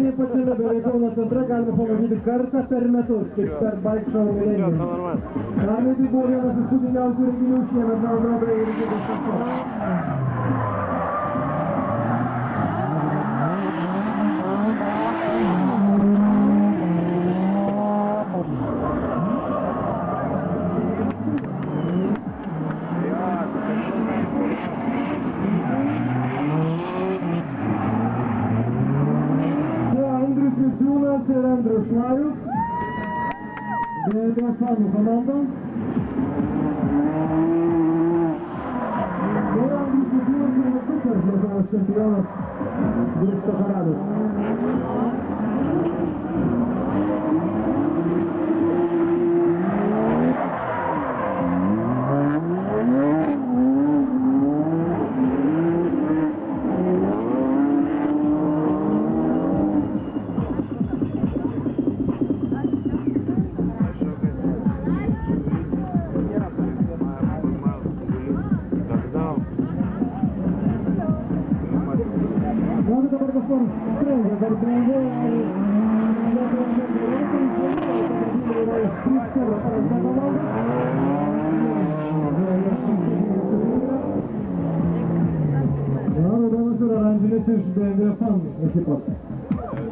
Renginį pačiame beveik Kauno centre galime pamatyti kartą per metus, tik per Bike Show renginį. Pernai tai buvo vienas įspūdingiausių renginių, šiemet man atrodo irgi bus tas pats. Ir Andrius Šlarius, BMX fanų komanda. Ir Andrius Šlarius ir Vatukas, Lietuvos čempionas Drifto karalius. Raudonas ir oranžinis iš BMW fan ekipos.